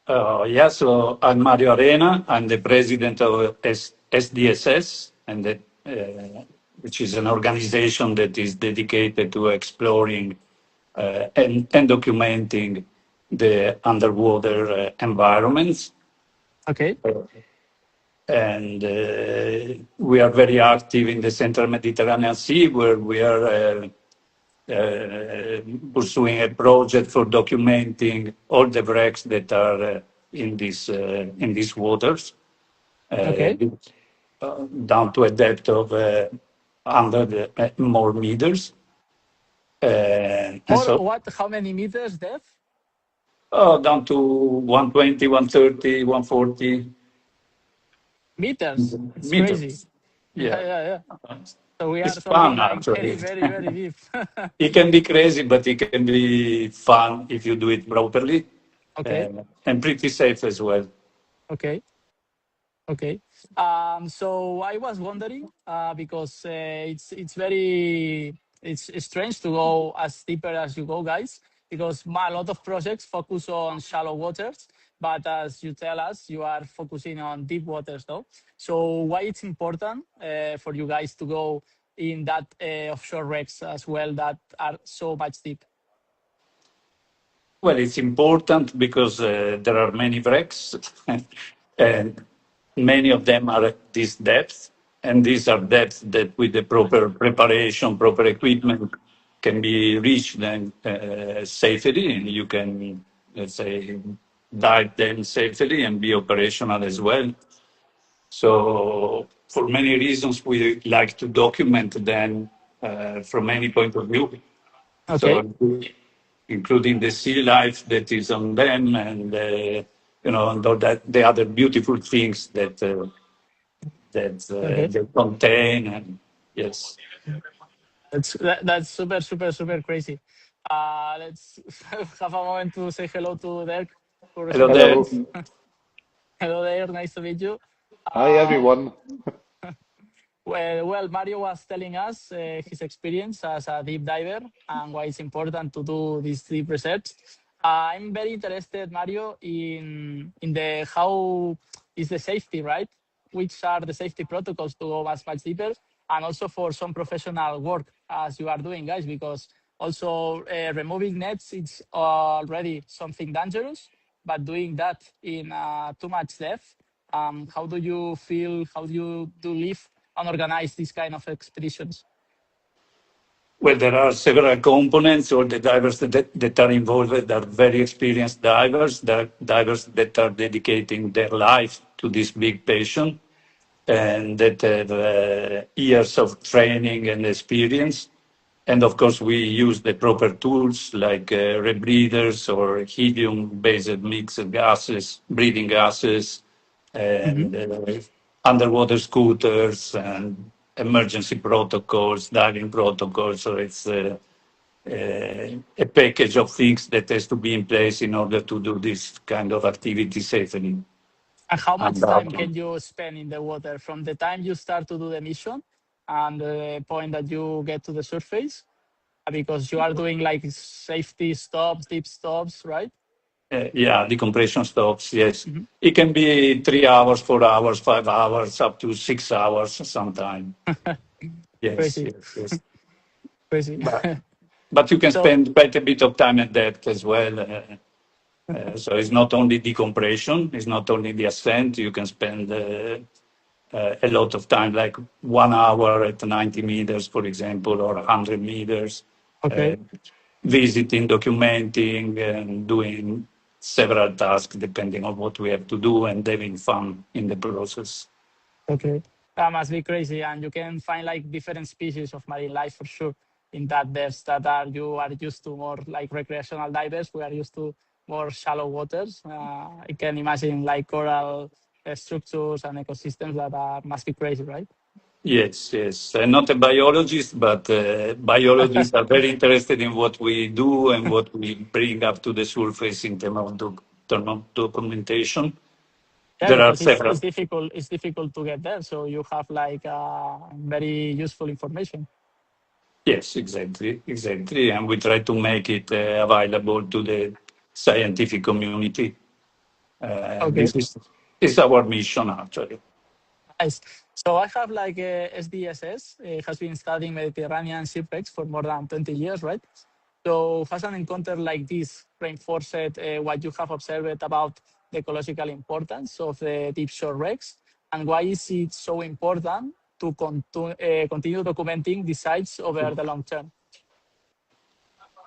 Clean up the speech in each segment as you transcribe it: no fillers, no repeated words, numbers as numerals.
Yeah, so I'm Mario Arena. I'm the president of SDSS, which is an organization that is dedicated to exploring and documenting the underwater environments. Okay. And we are very active in the Central Mediterranean Sea, where we are pursuing a project for documenting all the wrecks that are in these waters, Okay. down to a depth of more meters. And Or so what? How many meters depth? down to 120, 130, 140 Meters. It's crazy. meters. Yeah, Yeah. yeah, yeah. So we are It's fun, talking like very, actually. very, very deep. It can be crazy, but it can be fun if you do it properly, Okay. and pretty safe as well. Okay. Okay. So I was wondering because it's very it's strange to go as deeper as you go, guys, because a lot of projects focus on shallow waters, but as you tell us, you are focusing on deep waters, though. So why it's important for you guys to go in that offshore wrecks as well that are so much deep? Well, it's important because there are many wrecks, and many of them are at this depth. And these are depths that, with the proper preparation, proper equipment, can be reached then safely. And you can, let's say, dive them safely and be operational as well. So, for many reasons, we like to document them from any point of view. Okay. So, including the sea life that is on them, and and all that the other beautiful things Okay. they contain. And yes, That's super, super, super crazy. Let's have a moment to say hello to Dirk, who hello recently there. joined. Hello. Hello there, nice to meet you. Hi, Um, everyone. well, Mario was telling us his experience as a deep diver and why it's important to do this deep research. I'm very interested, Mario, in the how is the safety, right? Which are the safety protocols to go much deeper, and also for some professional work as you are doing, guys, because also removing nets it's already something dangerous, but doing that in too much depth. How do you feel? How do you do live and organize these kind of expeditions? Well, there are several components. All the divers that are involved are very experienced divers. They're divers that are dedicating their life to this big passion, and that have years of training and experience. And of course, we use the proper tools like rebreathers or helium-based mixed gases, breathing gases, Hmm. and underwater scooters and emergency protocols, diving protocols. So it's a package of things that has to be in place in order to do this kind of activity safely. And how much time Undoubtedly. can you spend in the water from the time you start to do the mission and the point that you get to the surface? Because you are doing like safety stops, deep stops, right? Yeah, decompression stops. Yes, Hmm. it can be 3 hours, 4 hours, 5 hours, up to 6 hours sometimes. Yes, Crazy, yes, yes. crazy. But but you can So spend quite a bit of time at that as well. So it's not only decompression, it's not only the ascent. You can spend a lot of time, like 1 hour at 90 meters, for example, or 100 meters, uh, okay. visiting, documenting, and doing several tasks depending on what we have to do, and having fun in the process. Okay. That must be crazy. And you can find like different species of marine life for sure in that depths that are you are used to more like recreational divers. We are used to more shallow waters. I can imagine like coral structures and ecosystems that must be crazy, right? Yes, yes. I'm not a biologist, but biologists are very interested in what we do and what we bring up to the surface in terms of documentation. Yeah, There are because several. it's difficult. It's difficult to get there. So you have like very useful information. Yes, exactly, exactly. And we try to make it available to the scientific community. Okay. This is our mission actually. Nice. So I have like SDSS, has been studying Mediterranean shipwrecks for more than 20 years, right? So has an encounter like this reinforced what you have observed about the ecological importance of the deep shore wrecks, and why is it so important to continue documenting the sites over the long term?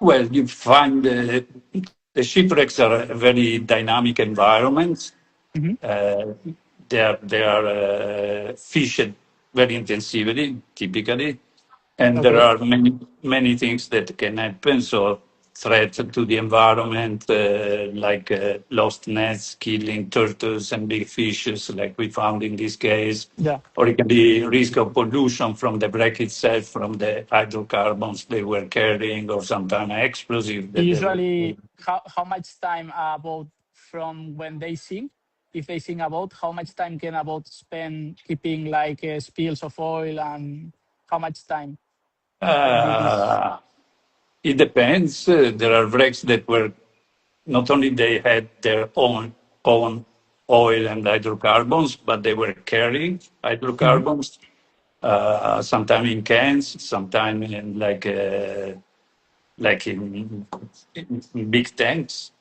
Well, you find the shipwrecks are a very dynamic environment. Hmm. Uh, they are fished very intensively, typically, and there Okay. are many things that can happen. So threats to the environment, like lost nets, killing turtles and big fishes, like we found in this case, Yeah. or it can be risk of pollution from the wreck itself, from the hydrocarbons they were carrying, or sometimes explosive that they were. Usually, how much time about from when they sink? If they sink a boat, how much time can a boat spend keeping like spills of oil, and how much time can be this? Uh, it depends. There are wrecks that were not only they had their own oil and hydrocarbons, but they were carrying Mhm. hydrocarbons. Sometimes in cans, sometimes in like in big tanks.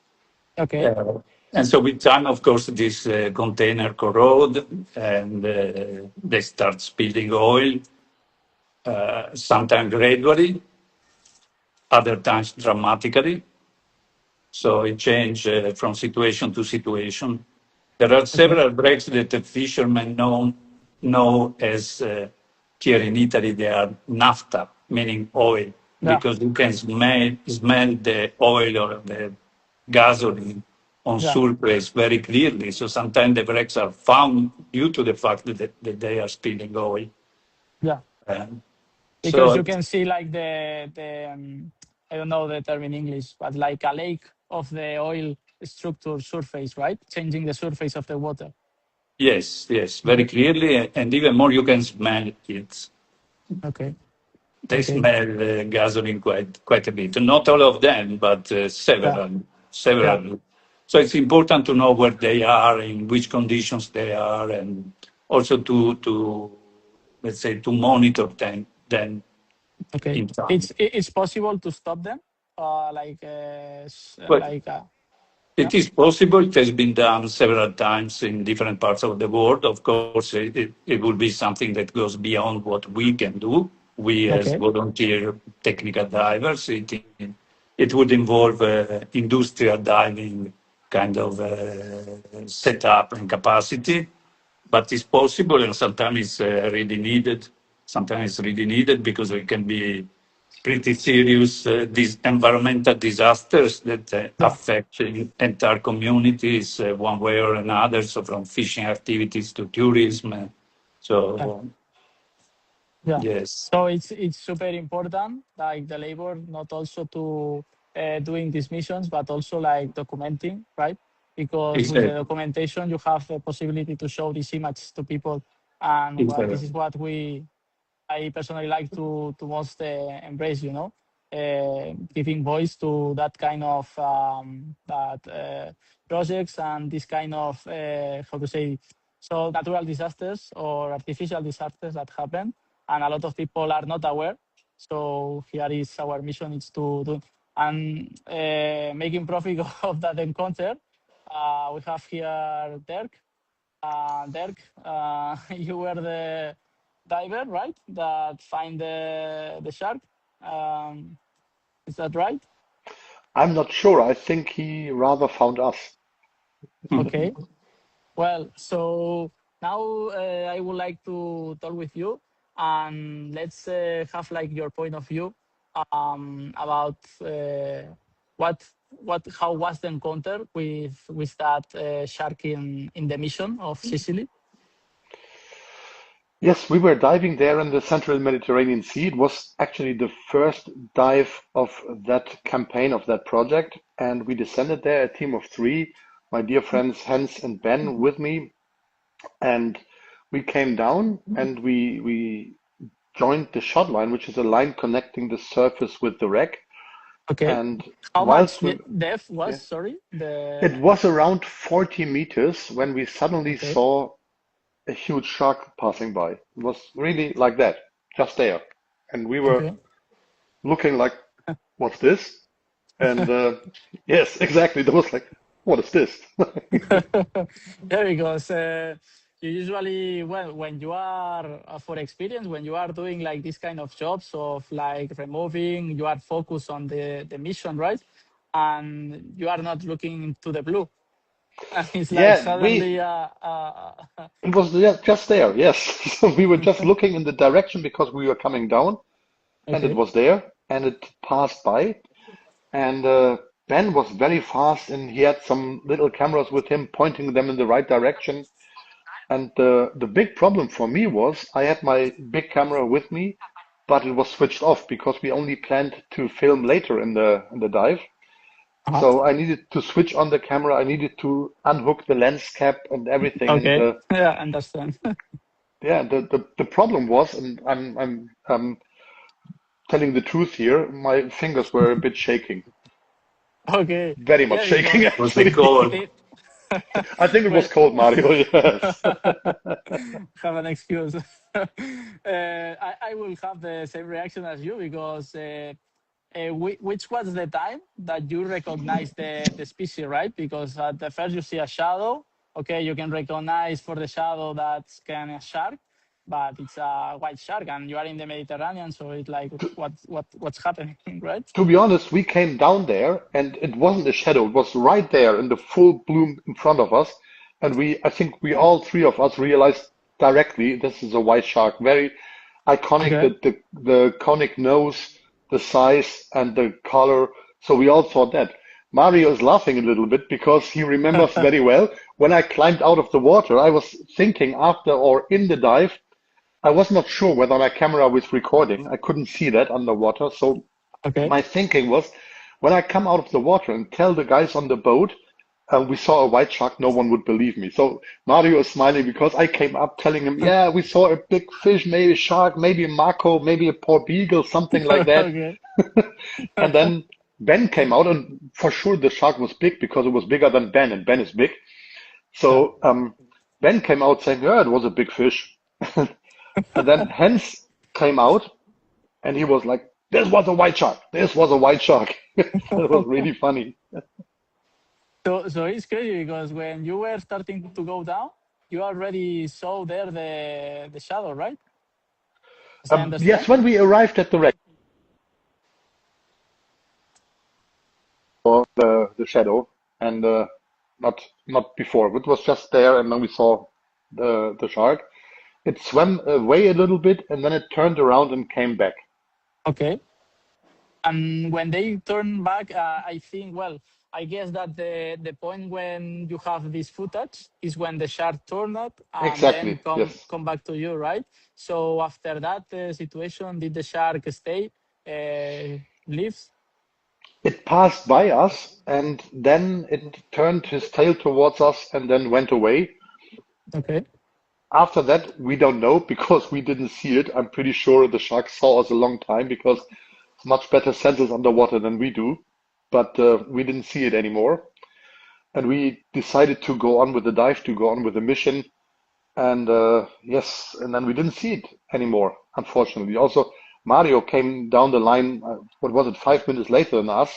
Okay. Uh, and so with time, of course, this container corrode and they start spilling oil, sometimes gradually, other times dramatically. So it changed from situation to situation. There are Okay. several breaks that the fishermen know as here in Italy they are naphtha, meaning oil, Yeah. because you can smell the oil or the gasoline on Yeah. surface very clearly. So sometimes the breaks are found due to the fact that they are spilling oil. Yeah. Um, Because you so can see like I don't know the term in English, but like a lake of the oil structure surface, right? Changing the surface of the water. yes, yes, very Mhm. clearly, and even more you can smell it. Okay. They Okay. smell gasoline quite a bit. Not all of them, but Yeah. several, Yeah. several. So it's important to know where they are, in which conditions they are, and also to let's say to monitor them Okay. in time. It's possible to stop them. But Like yeah. it is possible. It has been done several times in different parts of the world. Of course, it will be something that goes beyond what we can do. We, as Okay. volunteer technical divers, it would involve industrial diving kind of setup and capacity, but it's possible, and sometimes it's really needed. Sometimes it's really needed because it can be pretty serious these environmental disasters that Yeah. affect entire communities one way or another. So from fishing activities to tourism. Yeah. So Yeah. yes, So it's super important, like the labor, not also to doing these missions, but also like documenting, right? Because with the exactly. documentation, you have the possibility to show these images to people, and this Exactly. is what I personally like to most embrace, giving voice to that kind of that projects and this kind of how to say, so natural disasters or artificial disasters that happen, and a lot of people are not aware. So here is our mission: is to do and making profit of that encounter. We have here Dirk. Dirk, you were the diver, right? That find the shark. Um, is that right? I'm not sure. I think he rather found us. Okay. Well, so now I would like to talk with you, and let's have like your point of view about what how was the encounter with that shark in the mission of Sicily. Yes, we were diving there in the central Mediterranean Sea. It was actually the first dive of that campaign, of that project. And we descended there, a team of three, my dear friends Hans and Ben with me. And we came down and we joined the shot line, which is a line connecting the surface with the wreck. Okay. And How while much swim, depth was, yeah, sorry? it was around 40 meters when we suddenly Okay. saw a huge shark passing by. It was really like that, just there. And we were Okay. looking like, what's this? And yes, exactly. There was like, what is this? Yeah, because you usually, well, when you are, for experience, when you are doing like this kind of jobs of like removing, you are focused on the mission, right? And you are not looking to the blue. And it's like Yeah, suddenly, it was just there. Yes. So we were just looking in the direction because we were coming down and it okay. was there and it passed by. And Ben was very fast and he had some little cameras with him pointing them in the right direction. And the big problem for me was I had my big camera with me, but it was switched off because we only planned to film later in the dive. Uh-huh. So I needed to switch on the camera. I needed to unhook the lens cap and everything. And Okay. Yeah, understand. yeah, the problem was, and I'm telling the truth here, my fingers were a bit shaking, Okay. very much Yeah, shaking because Was the actually. goal. it, I think it was well, cold, Mario. Yes. have an excuse. I will have the same reaction as you because which was the time that you recognize the species, right? Because at the first you see a shadow. Okay, you can recognize for the shadow that's kind of shark, but it's a white shark, and you are in the Mediterranean, so it's like what's happening, right? To be honest, we came down there and it wasn't a shadow. It was right there in the full bloom in front of us. And I think we Yeah. all three of us realized directly this is a white shark. Very iconic, Okay. the conic nose, the size and the color. So we all thought that. Mario is laughing a little bit because he remembers very well. When I climbed out of the water, I was thinking after or in the dive, I was not sure whether my camera was recording. I couldn't see that underwater. So Okay. my thinking was, when I come out of the water and tell the guys on the boat, we saw a white shark, no one would believe me. So Mario is smiling because I came up telling him, yeah, we saw a big fish, maybe a shark, maybe a mako, maybe a porbeagle, something like that. Okay. And then Ben came out, and for sure the shark was big because it was bigger than Ben, and Ben is big. Yeah. So Ben came out saying, yeah, it was a big fish. And then Hans came out and he was like, this was a white shark. This was a white shark. That was really funny. So it's crazy because when you were starting to go down, you already saw there the shadow, right? As I Yes, understand. when we arrived at the wreck, saw the shadow, and not before. It was just there, and then we saw the shark. It swam away a little bit, and then it turned around and came back. Okay. And when they turn back, I think, well, I guess that the point when you have this footage is when the shark turned up and then Exactly. Yes. come back to you, right? So after that situation, did the shark stay, leaves? It passed by us, and then it turned his tail towards us, and then went away. Okay. After that, we don't know because we didn't see it. I'm pretty sure the shark saw us a long time because it's much better senses underwater than we do. But we didn't see it anymore. And we decided to go on with the dive, to go on with the mission. And yes, and then we didn't see it anymore, unfortunately. Also, Mario came down the line, what was it, 5 minutes later than us,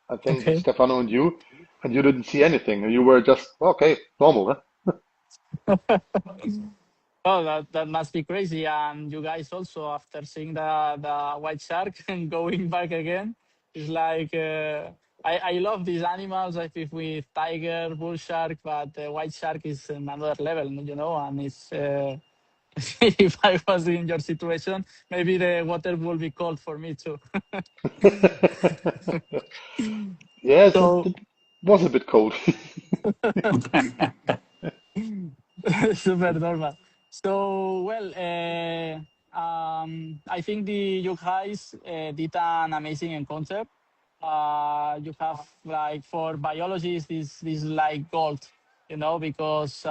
I think, Okay. Stefano and you didn't see anything. And you were just, okay, normal, huh? Oh, that must be crazy. And you guys also, after seeing the white shark and going back again, it's like I love these animals. I think with tiger, bull shark, but the white shark is another level, you know. And it's if I was in your situation, maybe the water will be cold for me too. Yes, So it was a bit cold. super normal. So, well, I think you guys did an amazing encounter. You have like for biologists, this is like gold, you know, because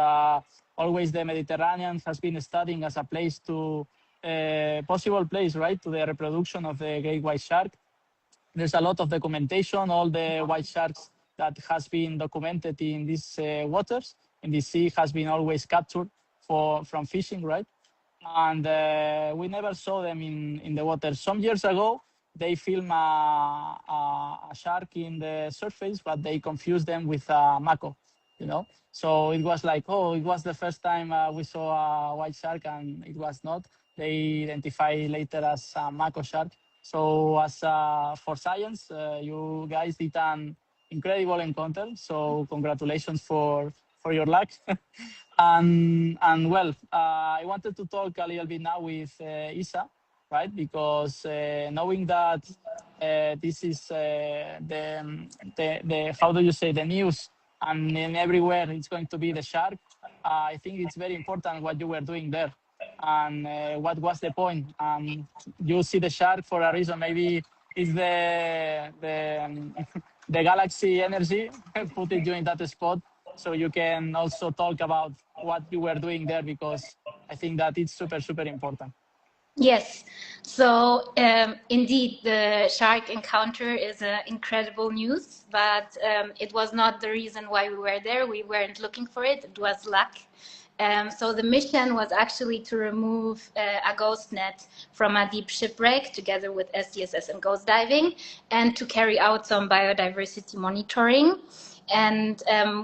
always the Mediterranean has been studying as a place to possible place, right, to the reproduction of the great white shark. there's a lot of documentation. All the white sharks that has been documented in these waters, in the sea, has been always captured from fishing, right? And we never saw them in the water. Some years ago, they filmed a shark in the surface, but they confused them with a mako, you know. So it was like, oh, it was the first time we saw a white shark, and it was not. They identify later as a mako shark. So as for science, you guys did an incredible encounter. So congratulations for your luck. And well, I wanted to talk a little bit now with Isa, right? Because knowing that this is the how do you say, the news, and in everywhere it's going to be the shark. I think it's very important what you were doing there, and what was the point. You see the shark for a reason. Maybe it's the galaxy energy put it you in that spot, so you can also talk about what you were doing there, because I think that it's super important. Yes, so indeed, the shark encounter is incredible news, but it was not the reason why we were there. We weren't looking for it. It was luck. So the mission was actually to remove a ghost net from a deep shipwreck together with SDSS and ghost diving, and to carry out some biodiversity monitoring. And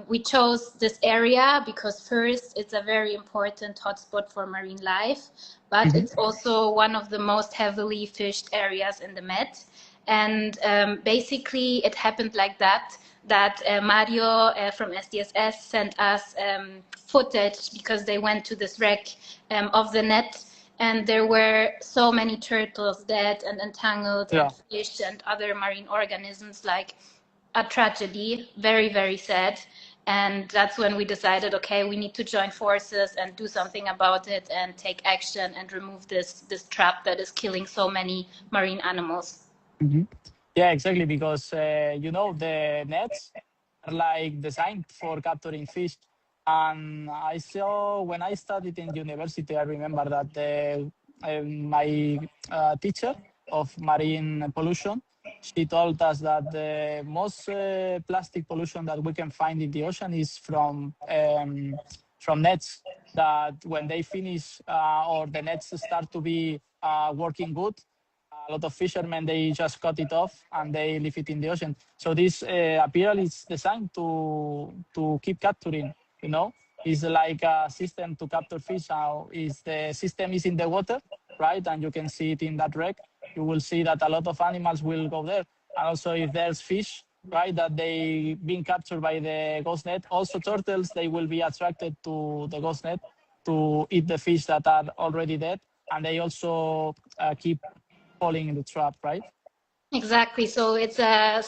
we chose this area because first, it's a very important hotspot for marine life, but it's also one of the most heavily fished areas in the Med. And basically it happened like that Mario from SDSS sent us footage, because they went to this wreck of the net, and there were so many turtles dead and entangled, and fish and other marine organisms, like a tragedy, very sad. And that's when we decided, okay, we need to join forces and do something about it and take action and remove this trap that is killing so many marine animals. Yeah, exactly, because the nets are like designed for capturing fish. And I saw when I studied in university, I remember that my teacher of marine pollution, she told us that the most plastic pollution that we can find in the ocean is from nets. That when they finish or the nets start to be working good, a lot of fishermen, they just cut it off and they leave it in the ocean. So this apparel is designed to keep capturing. It's like a system to capture fish. Now the system is in the water, right? And you can see it in that wreck. You will see that a lot of animals will go there. And also if there's fish, right, that they being captured by the ghost net, also turtles, they will be attracted to the ghost net to eat the fish that are already dead. And they also keep falling in the trap, right? Exactly. So it's a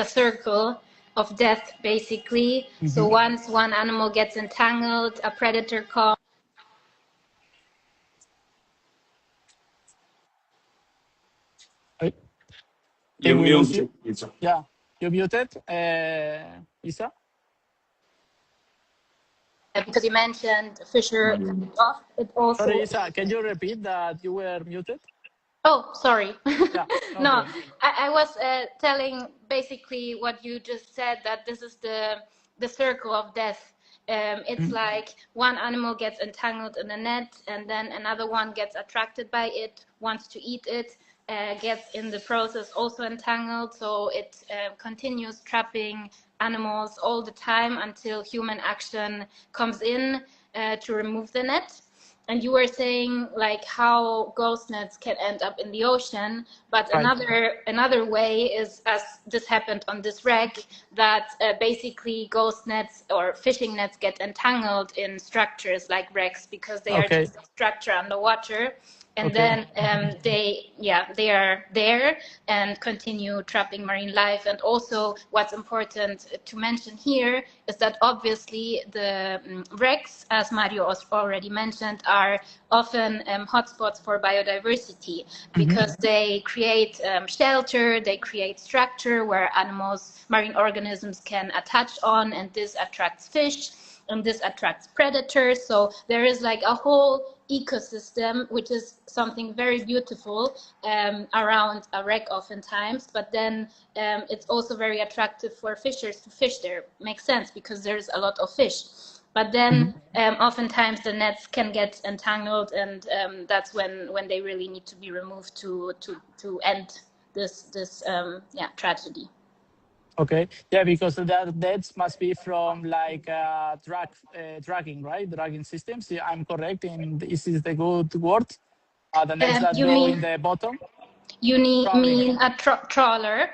circle of death, basically. So once one animal gets entangled, a predator comes. You muted, Isa. Yeah, you muted, Isa? Because you mentioned Fisher off, it also... Sorry, Isa, can you repeat that you were muted? Oh, sorry. Yeah, no, I was telling basically what you just said, that this is the circle of death. It's like one animal gets entangled in a net, and then another one gets attracted by it, wants to eat it, gets in the process also entangled. So it continues trapping animals all the time until human action comes in to remove the net. And you were saying like how ghost nets can end up in the ocean, but another way is, as this happened on this wreck, that basically ghost nets or fishing nets get entangled in structures like wrecks, because they are just a structure underwater. And then they are there and continue trapping marine life. And also what's important to mention here is that obviously the wrecks, as Mario already mentioned, are often hotspots for biodiversity, because they create shelter, they create structure where animals, marine organisms can attach on, and this attracts fish, and this attracts predators. So there is like a whole ecosystem, which is something very beautiful around a wreck oftentimes, but then it's also very attractive for fishers to fish there. Makes sense because there's a lot of fish. But then oftentimes the nets can get entangled, and that's when they really need to be removed to end this tragedy. Okay. Yeah, because that nets must be from like dragging, right? Dragging systems. Yeah, I'm correct. And this is the good word. The nets that go in the bottom. You mean a trawler.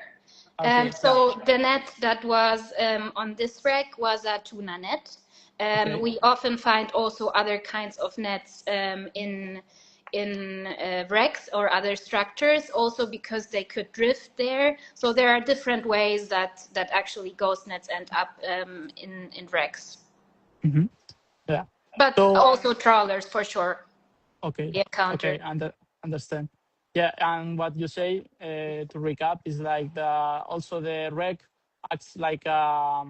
Okay, so the net that was on this wreck was a tuna net. We often find also other kinds of nets in wrecks or other structures, also because they could drift there. So there are different ways that actually ghost nets end up in wrecks. Yeah, but so, also trawlers for sure. Okay. We encounter. Okay, understand. Yeah, and what you say to recap is like also the wreck acts like a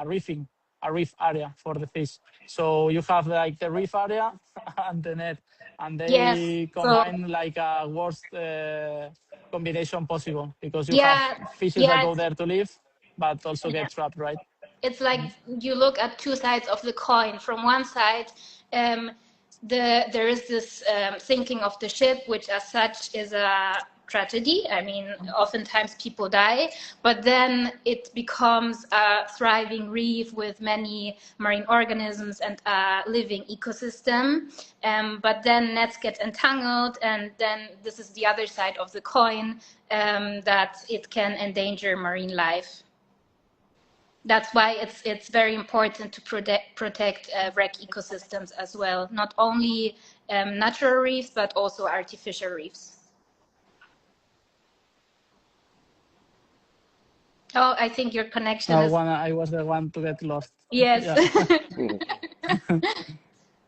reef area for the fish. So you have like the reef area and the net, and they combine like a worst combination possible, because you have fishes that go there to live, but also get trapped, right? It's like you look at two sides of the coin. From one side, there is this sinking of the ship, which as such is a tragedy. I mean, oftentimes people die, but then it becomes a thriving reef with many marine organisms and a living ecosystem. But then nets get entangled, and then this is the other side of the coin, that it can endanger marine life. That's why it's very important to protect wreck ecosystems as well, not only natural reefs, but also artificial reefs. Oh, I think your connection is... I was the one to get lost. Yes. Yeah.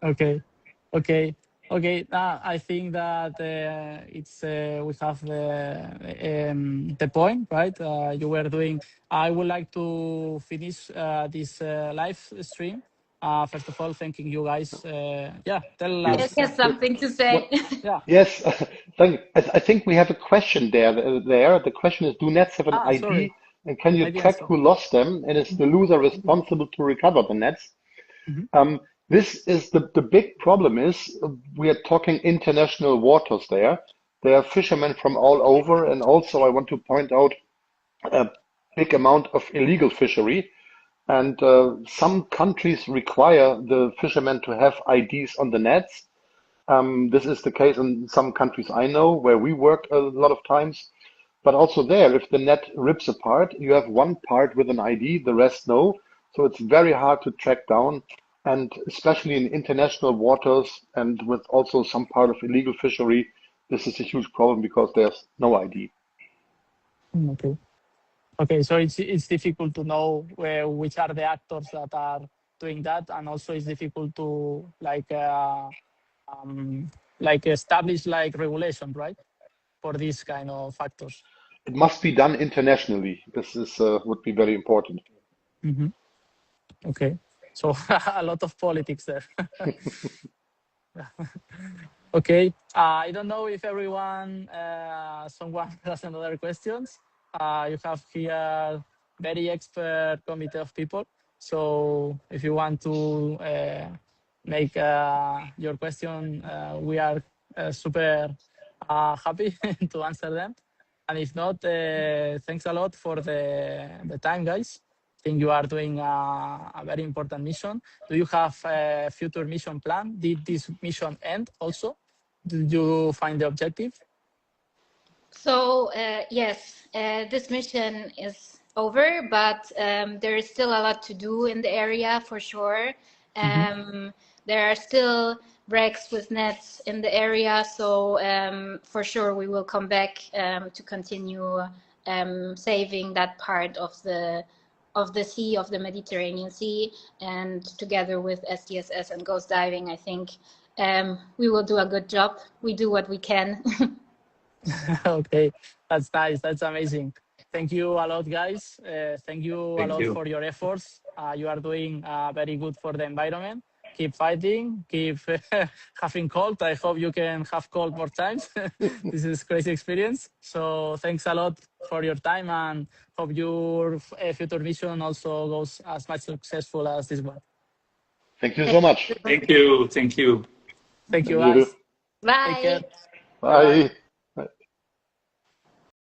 Okay. I think that it's we have the point, right? You were doing. I would like to finish this live stream. First of all, thanking you guys. Tell us. Yes, has something to say. Yeah. Yes, thank you. I think we have a question there. The question is: do nets have an ID? Sorry. And can you track who lost them? And is the loser responsible to recover the nets? This is the big problem. Is we are talking international waters there. There are fishermen from all over, and also I want to point out a big amount of illegal fishery. And some countries require the fishermen to have IDs on the nets. This is the case in some countries I know where we work a lot of times. But also there, if the net rips apart, you have one part with an ID, the rest no. So it's very hard to track down. And especially in international waters and with also some part of illegal fishery, this is a huge problem because there's no ID. Okay, so it's difficult to know which are the actors that are doing that, and also it's difficult to establish like regulation, right, for these kind of factors. It must be done internationally. This is would be very important. Okay, so a lot of politics there. Okay, I don't know if someone has another questions. You have here very expert committee of people. So if you want to make your question, we are super happy to answer them. And if not, thanks a lot for the time, guys. I think you are doing a very important mission. Do you have a future mission plan? Did this mission end also? Did you find the objective? So yes, this mission is over, but there is still a lot to do in the area for sure. There are still wrecks with nets in the area, so for sure we will come back to continue saving that part of the sea, of the Mediterranean Sea, and together with SDSS and Ghost Diving, I think we will do a good job. We do what we can. Okay, that's nice. That's amazing. Thank you a lot, guys. Thank you a lot for your efforts. You are doing very good for the environment. keep fighting, keep having cold. I hope you can have cold more times. This is crazy experience. So thanks a lot for your time, and hope your future mission also goes as much successful as this one. Thank you so much. Thank you. Thank you. Thank you, Thank you. guys. Take care. Bye. Bye bye. Bye.